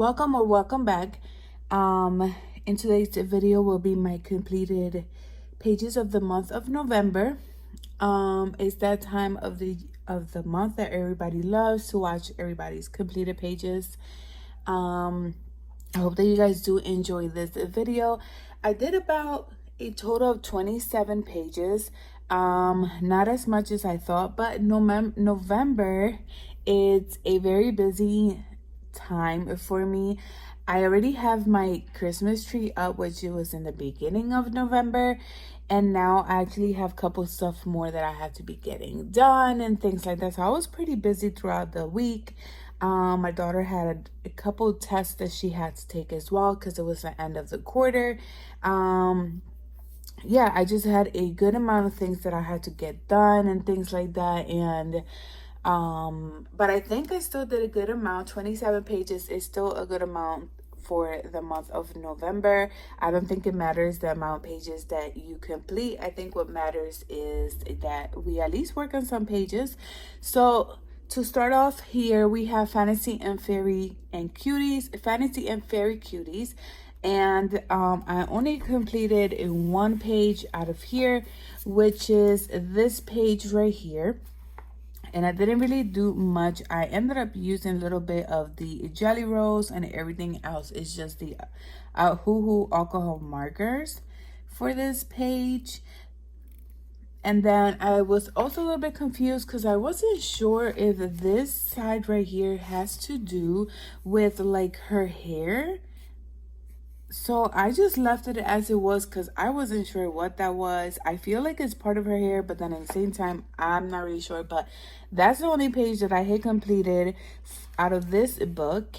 Welcome or welcome back. In today's video will be my completed pages of the month of November. It's that time of the month that everybody loves to watch everybody's completed pages. I hope that you guys do enjoy this video. I did about a total of 27 pages. Not as much as I thought, but November it's a very busy time for me. I already have my Christmas tree up, which it was in the beginning of November, and now I actually have a couple stuff more that I have to be getting done and things like that. So I was pretty busy throughout the week. My daughter had a couple tests that she had to take as well because it was the end of the quarter. Yeah, I just had a good amount of things that I had to get done and things like that. And but I think I still did a good amount. 27 pages is still a good amount for the month of November. I don't think it matters the amount of pages that you complete. I think what matters is that we at least work on some pages. So to start off here, we have Fantasy and Fairy and Cuties, Fantasy and Fairy Cuties. And I only completed one page out of here, which is this page right here. And I didn't really do much. I ended up using a little bit of the Jelly Rolls, and everything else is just the Hoo Hoo alcohol markers for this page. And then I was also a little bit confused because I wasn't sure if this side right here has to do with like her hair. So I just left it as it was because I wasn't sure what that was. I feel like it's part of her hair, but then at the same time, I'm not really sure. But that's the only page that I had completed out of this book.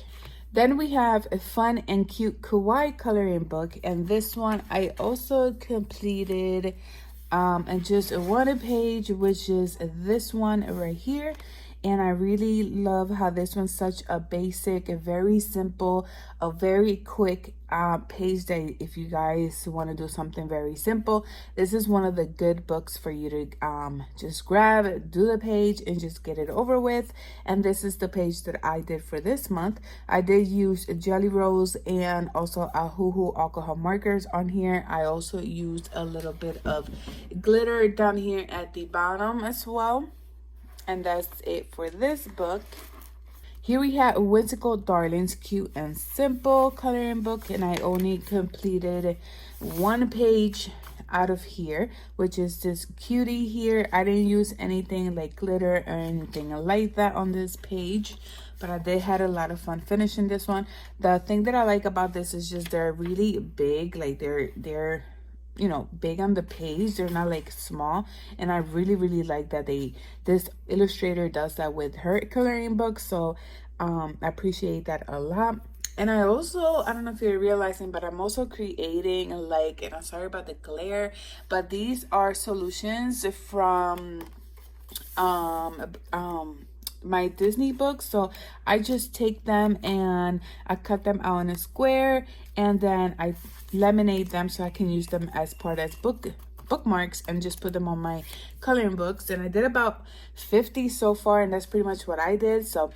Then we have a fun and cute kawaii coloring book. And this one I also completed and just one page, which is this one right here. And I really love how this one's such a basic, a very simple, a very quick page that if you guys want to do something very simple, this is one of the good books for you to just grab, do the page, and just get it over with. And this is the page that I did for this month. I did use Jelly Rolls and also a Hoo Hoo alcohol markers on here. I also used a little bit of glitter down here at the bottom as well. And that's it for this book. Here we have Whimsical Darlings, Cute and Simple coloring book. And I only completed one page out of here, which is this cutie here. I didn't use anything like glitter or anything like that on this page, but I did had a lot of fun finishing this one. The thing that I like about this is just they're really big, like they're you know, big on the page. They're not like small, and I really like that this illustrator does that with her coloring book. So I appreciate that a lot. And I don't know if you're realizing, but I'm also creating like, and I'm sorry about the glare, but these are solutions from my Disney books. So I just take them and I cut them out in a square, and then I laminate them so I can use them as part as bookmarks and just put them on my coloring books. And I did about 50 so far, and that's pretty much what I did. So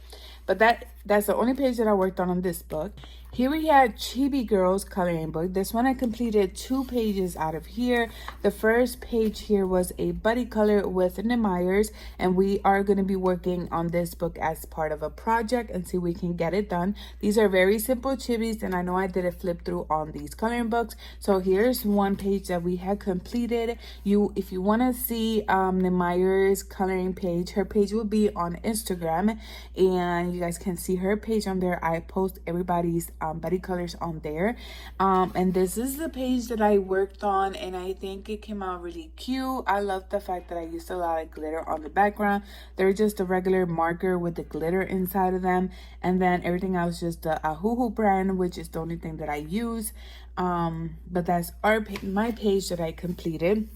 but that's the only page that I worked on this book. Here we had Chibi Girls coloring book. This one I completed 2 pages out of here. The first page here was a buddy color with Myers, and we are going to be working on this book as part of a project and see if we can get it done. These are very simple chibis, and I know I did a flip through on these coloring books. So here's one page that we had completed. If you want to see Myers coloring page, her page will be on Instagram, and you guys can see her page on there. I post everybody's buddy colors on there, and this is the page that I worked on, and I think it came out really cute. I love the fact that I used a lot of glitter on the background. They're just a regular marker with the glitter inside of them, and then everything else just the Hoo Hoo brand, which is the only thing that I use. But that's my page that I completed.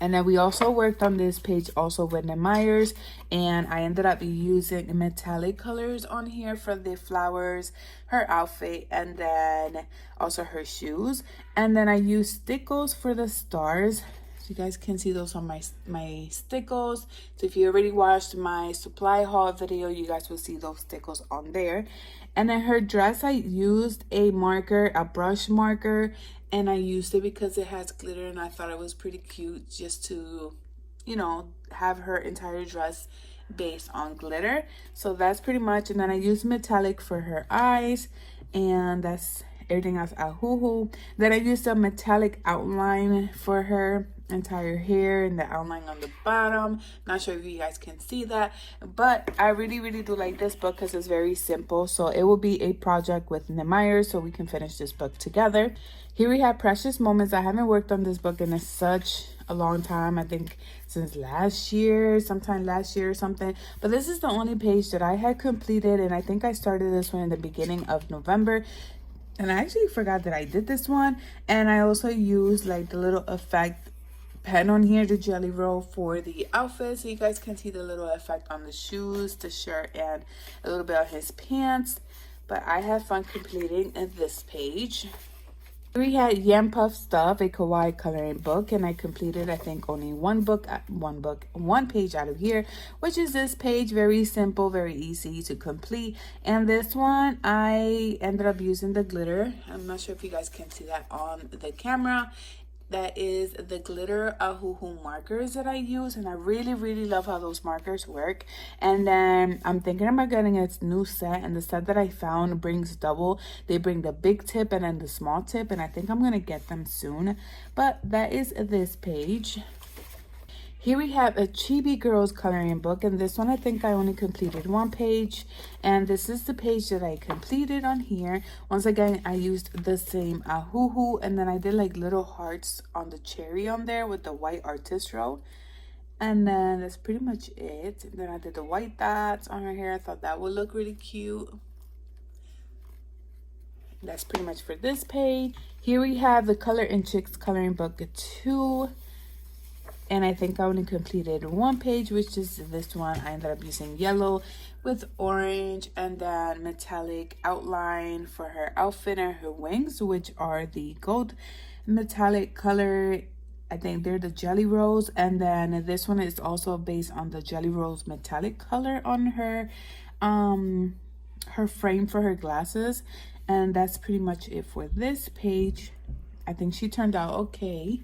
And then we also worked on this page also with Myers, and I ended up using metallic colors on here for the flowers, her outfit, and then also her shoes. And then I used stickles for the stars, You guys can see those on my stickles. So if you already watched my supply haul video, you guys will see those stickles on there. And then her dress, I used a marker, a brush marker, and I used it because it has glitter and I thought it was pretty cute just to, you know, have her entire dress based on glitter. So that's pretty much. And then I used metallic for her eyes, and that's everything else a hoo-hoo. Then I used a metallic outline for her entire hair and the outline on the bottom. Not sure if you guys can see that, but I really do like this book because it's very simple. So it will be a project with Nehemiah, so we can finish this book together. Here we have Precious Moments. I haven't worked on this book in such a long time. I think since last year, sometime last year or something. But this is the only page that I had completed, and I think I started this one in the beginning of November. And I actually forgot that I did this one. And I also used like the little effect pen on here, the jelly roll, for the outfit. So you guys can see the little effect on the shoes, the shirt, and a little bit on his pants. But I had fun completing this page. We had Yam Puff Stuff, a kawaii coloring book, and I completed, I think, only one page out of here, which is this page. Very simple, very easy to complete. And this one, I ended up using the glitter. I'm not sure if you guys can see that on the camera. That is the glitter Ahoo markers that I use, and I really love how those markers work. And then I'm thinking about getting a new set, and the set that I found brings double. They bring the big tip and then the small tip, and I think I'm gonna get them soon. But that is this page. Here we have a Chibi Girls coloring book, and this one I think I only completed one page, and this is the page that I completed on here. Once again, I used the same hoo-hoo, and then I did like little hearts on the cherry on there with the white artist row, and then that's pretty much it. And then I did the white dots on her hair. I thought that would look really cute. That's pretty much for this page. Here we have the Color in Chicks coloring book 2. And I think I only completed one page, which is this one. I ended up using yellow with orange and then metallic outline for her outfit and her wings, which are the gold metallic color. I think they're the Jelly Rolls. And then this one is also based on the Jelly Rolls metallic color on her frame for her glasses. And that's pretty much it for this page. I think she turned out okay.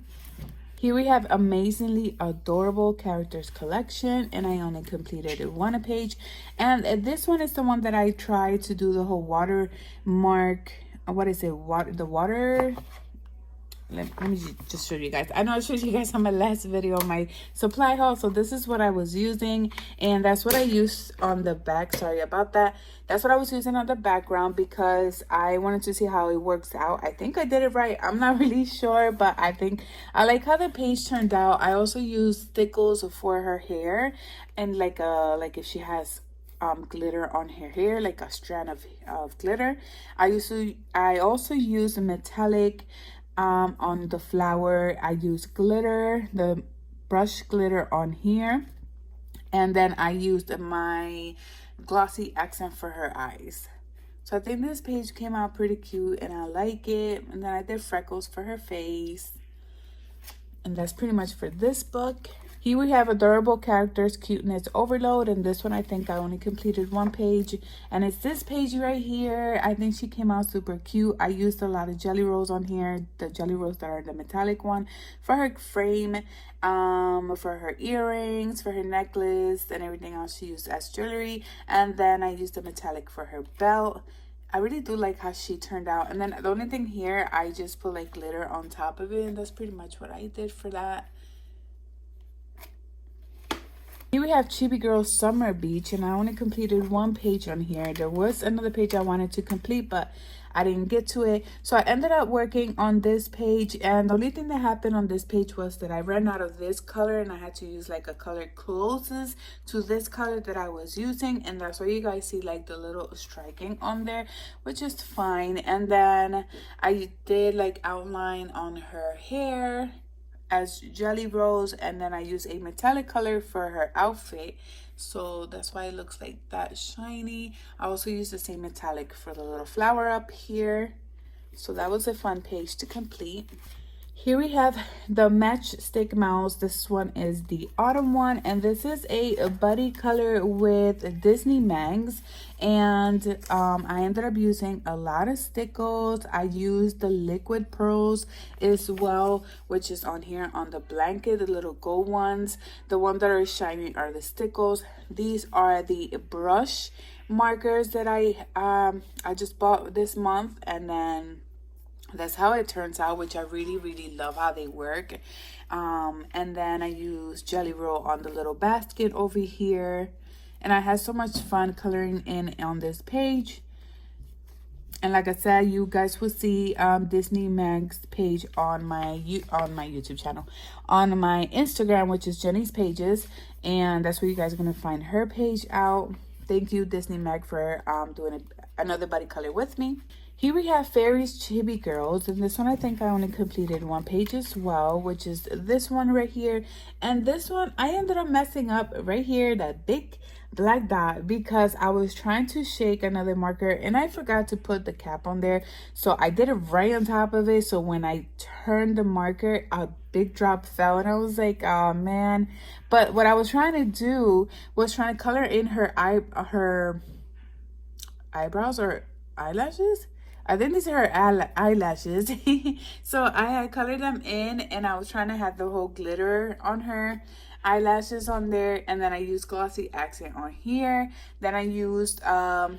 Here we have Amazingly Adorable Characters Collection, and I only completed one page. And this one is the one that I tried to do the whole watermark. What is it? The water. Let me just show you guys. I know I showed you guys on my last video my supply haul. So this is what I was using, and that's what I used on the back. Sorry about that. That's what I was using on the background because I wanted to see how it works out. I think I did it right. I'm not really sure, but I think I like how the page turned out. I also used stickles for her hair, and like if she has glitter on her hair, like a strand of glitter. I also use metallic on the flower. I use glitter, the brush glitter on here, and then I used my glossy accent for her eyes. So I think this page came out pretty cute and I like it. And then I did freckles for her face, and that's pretty much for this book. Here we have Adorable Characters Cuteness Overload, and this one I think I only completed one page, and it's this page right here. I think she came out super cute. I used a lot of jelly rolls on here, the jelly rolls that are the metallic one, for her frame, for her earrings, for her necklace, and everything else she used as jewelry. And then I used the metallic for her belt. I really do like how she turned out. And then the only thing here, I just put like glitter on top of it, and that's pretty much what I did for that. Here we have Chibi Girls Summer Beach, and I only completed one page on here. There was another page I wanted to complete, but I didn't get to it. So I ended up working on this page, and the only thing that happened on this page was that I ran out of this color, and I had to use like a color closest to this color that I was using, and that's why you guys see like the little striking on there, which is fine. And then I did like outline on her hair as jelly rolls, and then I use a metallic color for her outfit, so that's why it looks like that shiny. I also use the same metallic for the little flower up here. So that was a fun page to complete. Here we have the Matchstick Mouse. This one is the autumn one, and this is a buddy color with Disney Mags. And I ended up using a lot of stickles. I used the liquid pearls as well, which is on here on the blanket, the little gold ones. The ones that are shiny are the stickles. These are the brush markers that I just bought this month, and then that's how it turns out, which I really love how they work. And then I use Jelly Roll on the little basket over here, and I had so much fun coloring in on this page. And like I said, you guys will see Disney Mag's page on my YouTube channel, on my Instagram, which is Jenny's Pages, and that's where you guys are gonna find her page out. Thank you, Disney Mag, for doing another buddy color with me. Here we have Fairies Chibi Girls, and this one I think I only completed one page as well, which is this one right here. And this one I ended up messing up right here, that big black dot, because I was trying to shake another marker and I forgot to put the cap on there. So I did it right on top of it. So when I turned the marker, a big drop fell, and I was like, oh man. But what I was trying to do was trying to color in her eyebrows or eyelashes. I think these are her eyelashes. So I had colored them in, and I was trying to have the whole glitter on her eyelashes on there. And then I used glossy accent on here. Then I used a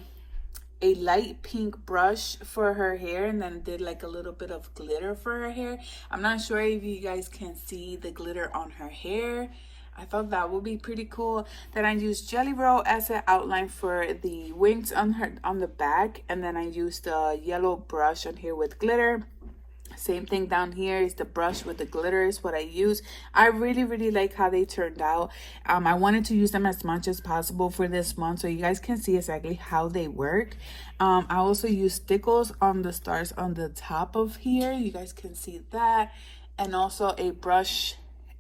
light pink brush for her hair, and then did like a little bit of glitter for her hair. I'm not sure if you guys can see the glitter on her hair. I thought that would be pretty cool. Then I used Jelly Roll as an outline for the wings on the back, and then I used a yellow brush on here with glitter. Same thing down here is the brush with the glitter is what I use. I really like how they turned out. I wanted to use them as much as possible for this month, so you guys can see exactly how they work. I also use stickles on the stars on the top of here. You guys can see that. And also a brush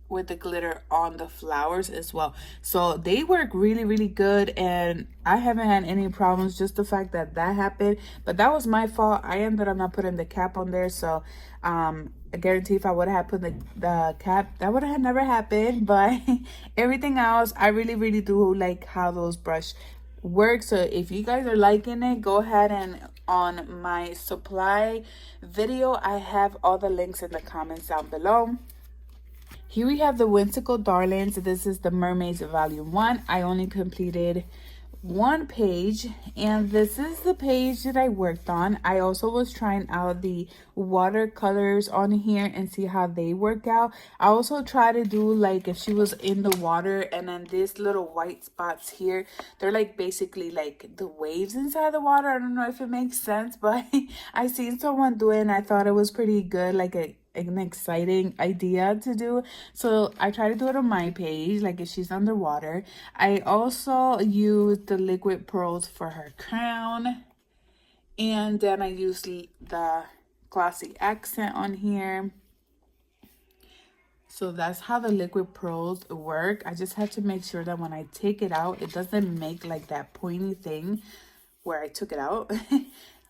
with the glitter on the flowers as well. So they work really good, and I haven't had any problems. Just the fact that happened, but that was my fault. I ended up not putting the cap on there, so I guarantee if I would have put the cap, that would have never happened. But everything else, I really do like how those brush work. So if you guys are liking it, go ahead, and on my supply video, I have all the links in the comments down below. Here we have the Whimsical Darlings. This is the Mermaids Volume 1. I only completed one page, and this is the page that I worked on. I also was trying out the watercolors on here and see how they work out. I also try to do like if she was in the water, and then these little white spots here, they're like basically like the waves inside the water. I don't know if it makes sense, but I seen someone do it and I thought it was pretty good, like an exciting idea to do. So I try to do it on my page, like if she's underwater. I also used the liquid pearls for her crown, and then I used the glossy accent on here. So that's how the liquid pearls work. I just have to make sure that when I take it out, it doesn't make like that pointy thing where I took it out.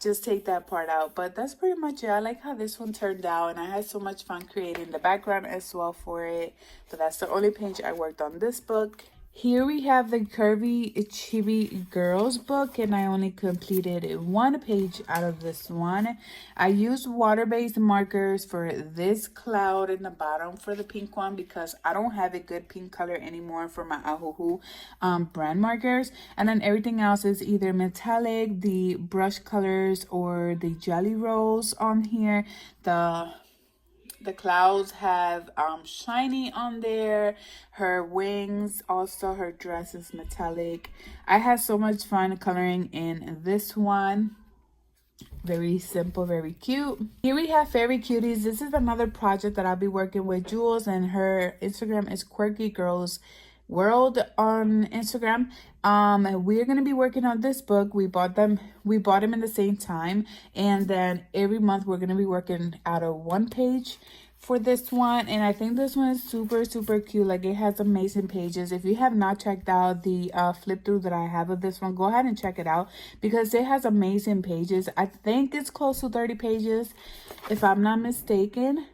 Just take that part out. But that's pretty much it. I like how this one turned out, and I had so much fun creating the background as well for it. But that's the only page I worked on this book. Here we have the Curvy Chibi Girls book, and I only completed one page out of this one. I used water-based markers for this cloud in the bottom for the pink one, because I don't have a good pink color anymore for my Ahuhu brand markers. And then everything else is either metallic, the brush colors, or the jelly rolls on here. The clouds have shiny on there. Her wings, also her dress is metallic. I had so much fun coloring in this one. Very simple, very cute. Here we have Fairy Cuties. This is another project that I'll be working with Jules, and her Instagram is Quirky Girls World on Instagram. We're gonna be working on this book. We bought them in the same time, and then every month we're gonna be working out of one page for this one. And I think this one is super cute. Like, it has amazing pages. If you have not checked out the flip through that I have of this one, go ahead and check it out, because it has amazing pages. I think it's close to 30 pages if I'm not mistaken.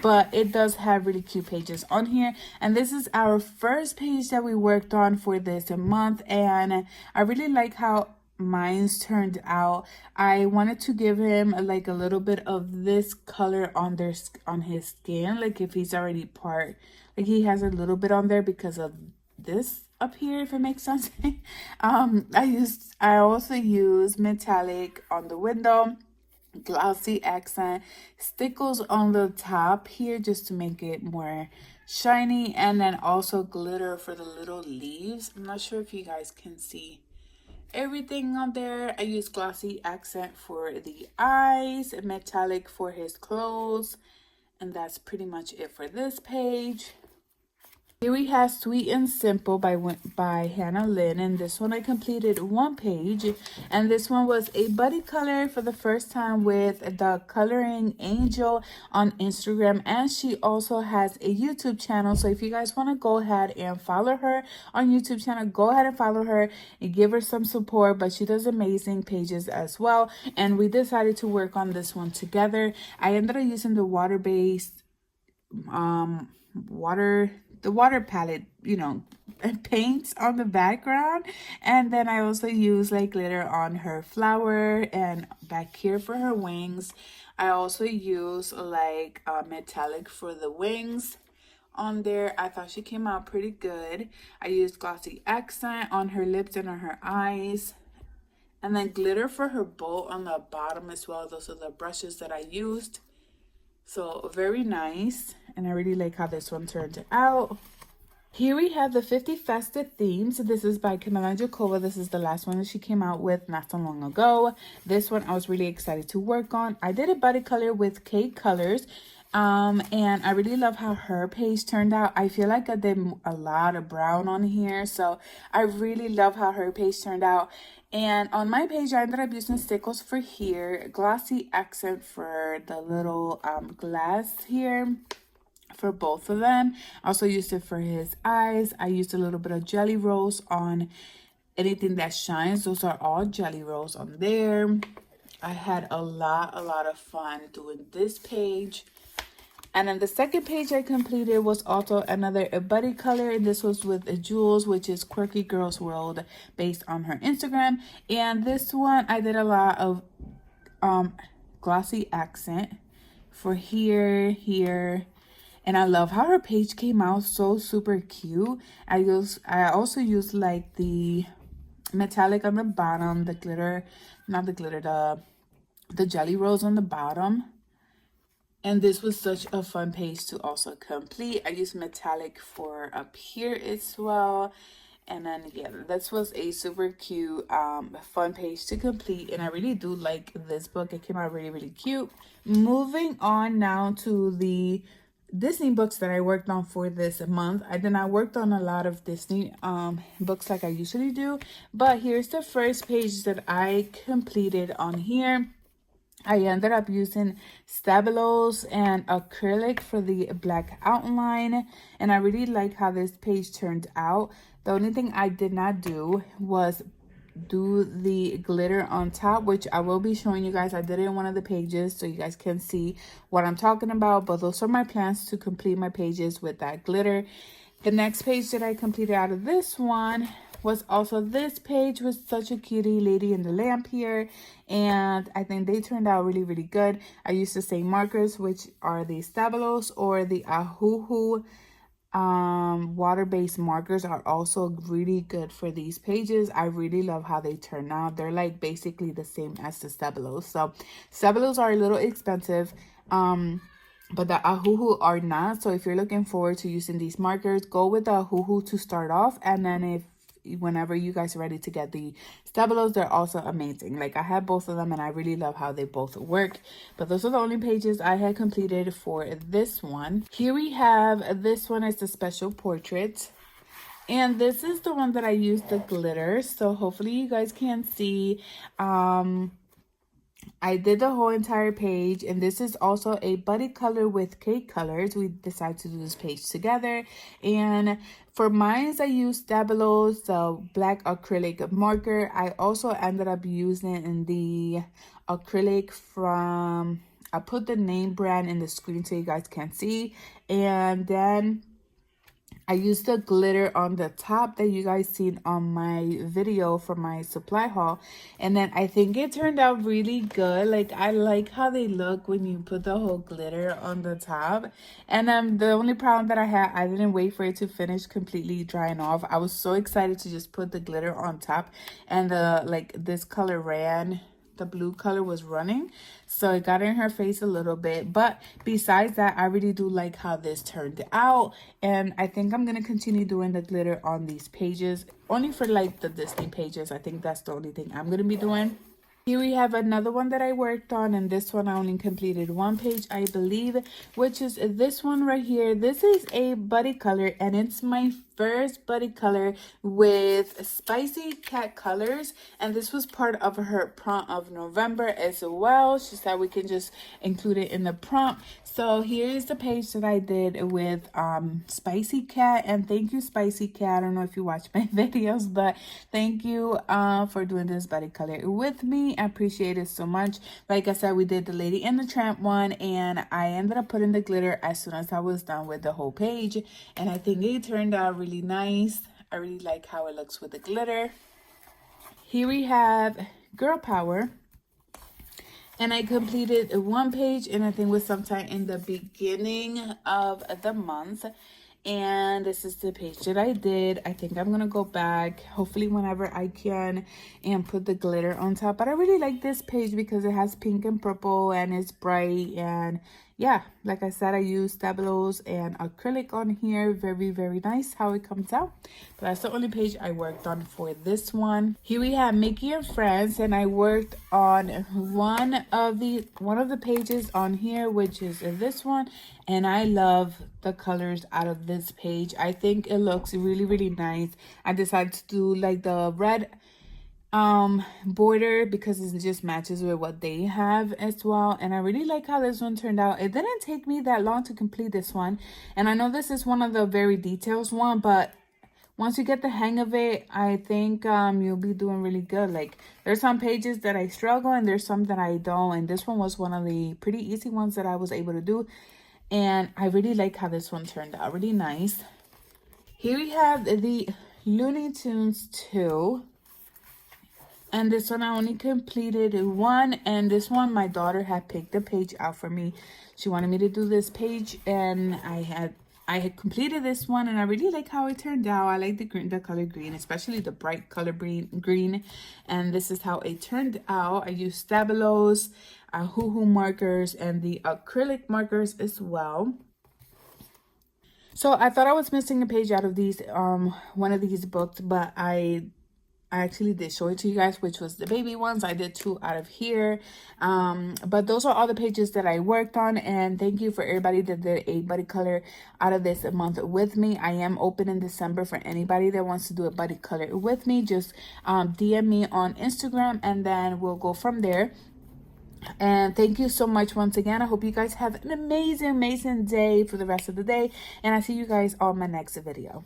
but it does have really cute pages on here. And this is our first page that we worked on for this month, and I really like how mine's turned out. I wanted to give him like a little bit of this color on his skin, like if he's already part, like he has a little bit on there because of this up here, if it makes sense. I also use metallic on the window, glossy accent, stickles on the top here just to make it more shiny, and then also glitter for the little leaves. I'm not sure if you guys can see everything on there. I use glossy accent for the eyes, metallic for his clothes, and that's pretty much it for this page. Here we have Sweet and Simple by Hannah Lynn, and this one I completed one page, and this one was a buddy color for the first time with the Coloring Angel on Instagram, and she also has a YouTube channel. So if you guys want to go ahead and follow her on YouTube channel, go ahead and follow her and give her some support. But she does amazing pages as well, and we decided to work on this one together. I ended up using the water-based water palette, you know, paints on the background, and then I also use like glitter on her flower and back here for her wings. I also use like metallic for the wings on there. I thought she came out pretty good. I used glossy accent on her lips and on her eyes, and then glitter for her bow on the bottom as well. Those are the brushes that I used. So very nice, and I really like how this one turned out. Here we have the 50 Festive Themes. This is by Camila Jakova. This is the last one that she came out with not so long ago. This one I was really excited to work on. I did a buddy color with Cake Colors, and I really love how her page turned out. I feel like I did a lot of brown on here, so I really love how her page turned out. And on my page, I ended up using stickles for here, glossy accent for the little glass here for both of them. I also used it for his eyes. I used a little bit of jelly rolls on anything that shines. Those are all jelly rolls on there. I had a lot of fun doing this page. And then the second page I completed was also another buddy color, and this was with Jules, which is Quirky Girls World, based on her Instagram. And this one I did a lot of glossy accent for here, and I love how her page came out so super cute. I also used like the metallic on the bottom, the glitter, not the glitter, the jelly rolls on the bottom. And this was such a fun page to also complete. I used metallic for up here as well. And then, yeah, this was a super cute, fun page to complete. And I really do like this book. It came out really cute. Moving on now to the Disney books that I worked on for this month. I did not work on a lot of Disney books like I usually do. But here's the first page that I completed on here. I ended up using Stabilos and acrylic for the black outline, and I really like how this page turned out. The only thing I did not do was do the glitter on top, which I will be showing you guys. I did it in one of the pages so you guys can see what I'm talking about, but those are my plans to complete my pages with that glitter. The next page that I completed out of this one was also this page with such a cutie lady in the lamp here, and I think they turned out really good. I used the same markers, which are the Stabilos or the Ahuhu water-based markers are also really good for these pages. I really love how they turn out. They're like basically the same as the Stabilos. So Stabilos are a little expensive, but the Ahuhu are not. So if you're looking forward to using these markers, go with the Ahuhu to start off, and then whenever you guys are ready to get the Stabilos, they're also amazing. Like, I have both of them and I really love how they both work. But those are the only pages I had completed for this one. Here we have, this one is the special portrait, and this is the one that I used the glitter, so hopefully you guys can see. I did the whole entire page, and this is also a buddy color with Cake Colors. We decided to do this page together, and for mine, I used Stabilos, the black acrylic marker. I also ended up using the acrylic from I put the name brand in the screen so you guys can see. And then I used the glitter on the top that you guys seen on my video for my supply haul. And then I think it turned out really good. Like, I like how they look when you put the whole glitter on the top. And the only problem that I had, I didn't wait for it to finish completely drying off. I was so excited to just put the glitter on top. And this color ran. The blue color was running, so it got in her face a little bit. But besides that, I really do like how this turned out, and I think I'm gonna continue doing the glitter on these pages, only for like the Disney pages. I think that's the only thing I'm gonna be doing. Here we have another one that I worked on, and this one I only completed one page, I believe, which is this one right here. This is a buddy color, and it's my first buddy color with Spicy Cat colors, and this was part of her prompt of November as well. She said we can just include it in the prompt. So here is the page that I did with Spicy Cat, and thank you, Spicy Cat. I don't know if you watch my videos, but thank you for doing this buddy color with me. I appreciate it so much. Like I said, we did the Lady and the Tramp one, and I ended up putting the glitter as soon as I was done with the whole page, and I think it turned out really nice. I really like how it looks with the glitter. Here we have Girl Power, and I completed one page, and I think it was sometime in the beginning of the month. And this is the page that I did. I think I'm gonna go back hopefully whenever I can and put the glitter on top. But I really like this page because it has pink and purple and it's bright. And yeah, like I said, I used Stabilos and acrylic on here. Very, very nice how it comes out. But that's the only page I worked on for this one. Here we have Mickey and Friends, and I worked on one of the pages on here, which is this one. And I love the colors out of this page. I think it looks really, really nice. I decided to do like the red border because it just matches with what they have as well. And I really like how this one turned out. It didn't take me that long to complete this one, and I know this is one of the very details one, but once you get the hang of it, I think you'll be doing really good. Like, there's some pages that I struggle and there's some that I don't, and this one was one of the pretty easy ones that I was able to do. And I really like how this one turned out. Really nice. Here we have the Looney Tunes 2. And this one I only completed one. And this one my daughter had picked the page out for me. She wanted me to do this page. And I had completed this one. And I really like how it turned out. I like the color green, especially the bright color green. And this is how it turned out. I used Stabilos, Hoo-Hoo markers, and the acrylic markers as well. So I thought I was missing a page out of these one of these books, but I actually did show it to you guys, which was the baby ones. I did 2 out of here. But those are all the pages that I worked on. And thank you for everybody that did a buddy color out of this month with me. I am open in December for anybody that wants to do a buddy color with me. Just DM me on Instagram, and then we'll go from there. And thank you so much once again. I hope you guys have an amazing day for the rest of the day. And I'll see you guys on my next video.